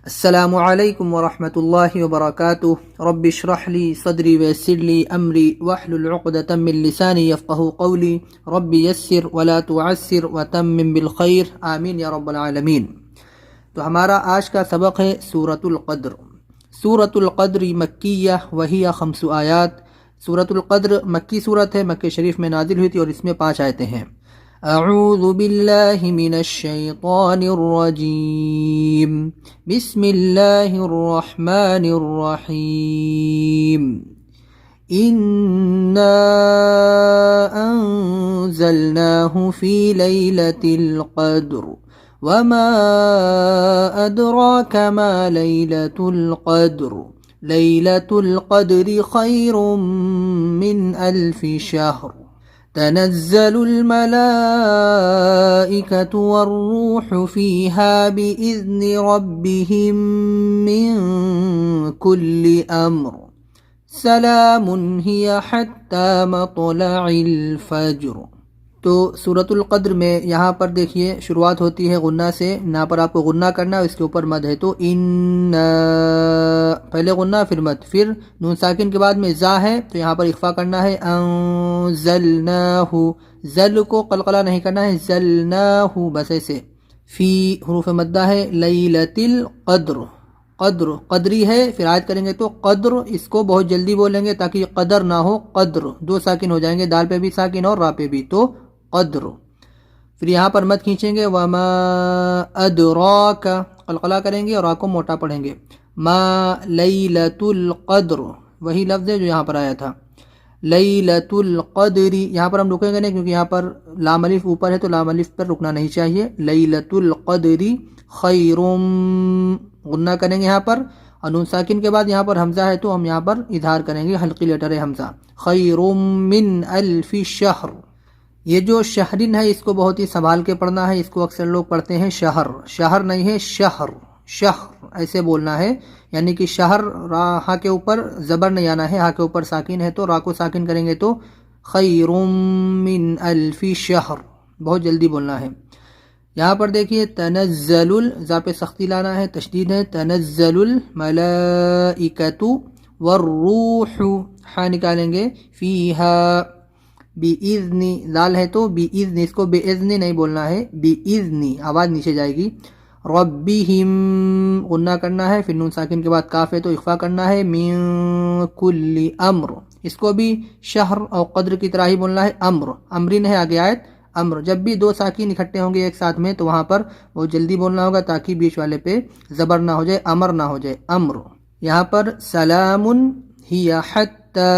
السلام علیکم ورحمۃ اللہ وبرکاتہ رب اشرح لی صدری ویسر لی امری واحلل عقدۃ من لسانی یفقہوا قولی رب یسر ولا تعسر وتمم بالخیر آمین یا رب العالمین۔ تو ہمارا آج کا سبق ہے سورۃ القدر۔ سورۃ القدر مکیہ وہی 5 آیات۔ سورۃ القدر مکی صورت ہے، مکہ شریف میں نازل ہوئی تھی اور اس میں 5 آیتیں ہیں۔ اعوذ باللہ من الشیطان الرجیم، بسم اللہ الرحمن الرحیم۔ انا انزلناہ فی لیلۃ القدر وما ادراک ما لیلۃ القدر لیلۃ القدر خیر من 1000 شہر تنزل الملائكة والروح فيها بإذن ربهم من كل أمر سلام هي حتى مطلع الفجر۔ تو سورۃ القدر میں یہاں پر دیکھیے شروعات ہوتی ہے غنہ سے، یہاں پر آپ کو غنہ کرنا ہے، اس کے اوپر مد ہے، تو ان پہلے غنہ پھر مد، پھر نون ساکن کے بعد میں زا ہے تو یہاں پر اخفا کرنا ہے، انزلناہ، زل کو قلقلہ نہیں کرنا ہے، زلناہ بس ایسے، فی حروف مدہ ہے، لیلۃ القدر، قدر قدری ہے، پھر آیت کریں گے تو قدر، اس کو بہت جلدی بولیں گے تاکہ قدر نہ ہو، قدر 2 ساکن ہو جائیں گے، دال پہ بھی ساکن اور را پہ بھی، تو قدر۔ پھر یہاں پر مد کھینچیں گے، وما ادراک، قلقلہ کریں گے اور را کو موٹا پڑھیں گے، ما لیلۃ القدر، وہی لفظ ہے جو یہاں پر آیا تھا، لیلۃ القدر۔ یہاں پر ہم رکیں گے نہیں کیونکہ یہاں پر لام الف اوپر ہے تو لام الف پر رکنا نہیں چاہیے، لیلۃ القدر خیر، غنہ کریں گے یہاں پر، اور نون ساکن کے بعد یہاں پر حمزہ ہے تو ہم یہاں پر اظہار کریں گے، حلقی لیٹر ہے حمزہ، خیر من 1000 شہر۔ یہ جو شہرن ہے اس کو بہت ہی سنبھال کے پڑھنا ہے، اس کو اکثر لوگ پڑھتے ہیں شہر، شہر نہیں ہے شہر، شہر ایسے بولنا ہے، یعنی کہ شہر ہا کے اوپر زبر نہیں آنا ہے، ہا کے اوپر ساکن ہے تو را کو ساکن کریں گے تو خیر من 1000 شہر، بہت جلدی بولنا ہے۔ یہاں پر دیکھیے تنزل، زا پہ سختی لانا ہے، تشدید ہے، تنزل الملائکۃ والروح، ہا نکالیں گے، فیہا بِإِذْنِ، لال ہے تو بِإِذْنِ، اس کو بِإِذْنِ نہیں بولنا ہے، بِإِذْنِ آواز نیچے جائے گی، ربہم غنہ کرنا ہے، پھر نون ساکن کے بعد کاف ہے تو اخفا کرنا ہے، من کل امر، اس کو بھی شہر اور قدر کی طرح ہی بولنا ہے، امر، امرن ہے آگے آیت، امر، جب بھی 2 ساکن اکٹھے ہوں گے ایک ساتھ میں تو وہاں پر وہ جلدی بولنا ہوگا تاکہ بیچ والے پہ زبر نہ ہو جائے، امر نہ ہو جائے، امر۔ یہاں پر سلام ہی حتی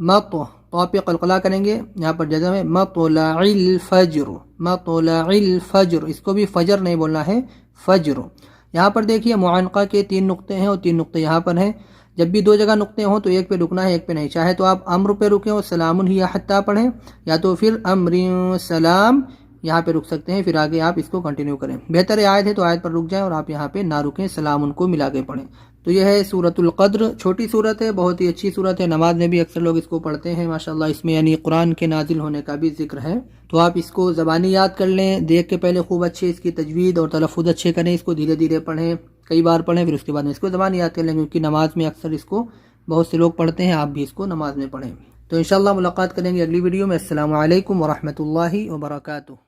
مط، تو پہ قلقلہ کریں گے، یہاں پر جزم ہے، مطلع الفجر، مطلع الفجر، اس کو بھی فجر نہیں بولنا ہے، فجر۔ یہاں پر دیکھیے معانقہ کے 3 نقطے ہیں اور 3 نقطے یہاں پر ہیں، جب بھی 2 جگہ نقطے ہوں تو ایک پہ رکنا ہے ایک پہ نہیں، چاہے تو آپ امر پہ رکیں اور سلام ہی حتی پڑھیں، یا تو پھر امر سلام یہاں پہ رک سکتے ہیں، پھر آگے آپ اس کو کنٹینیو کریں، بہتر آیت ہے تو آیت پر رک جائیں اور آپ یہاں پہ نہ رکیں، سلام ان کو ملا کے پڑھیں۔ تو یہ ہے سورۃ القدر، چھوٹی صورت ہے، بہت ہی اچھی صورت ہے، نماز میں بھی اکثر لوگ اس کو پڑھتے ہیں ماشاءاللہ، اس میں یعنی قرآن کے نازل ہونے کا بھی ذکر ہے، تو آپ اس کو زبانی یاد کر لیں، دیکھ کے پہلے خوب اچھے اس کی تجوید اور تلفظ اچھے کریں، اس کو دھیرے دھیرے پڑھیں، کئی بار پڑھیں، پھر اس کے بعد میں اس کو زبانی یاد کر لیں، کیونکہ نماز میں اکثر اس کو بہت سے لوگ پڑھتے ہیں، آپ بھی اس کو نماز میں پڑھیں۔ تو انشاءاللہ ملاقات کریں گے اگلی ویڈیو میں۔ السلام علیکم ورحمۃ اللہ وبرکاتہ۔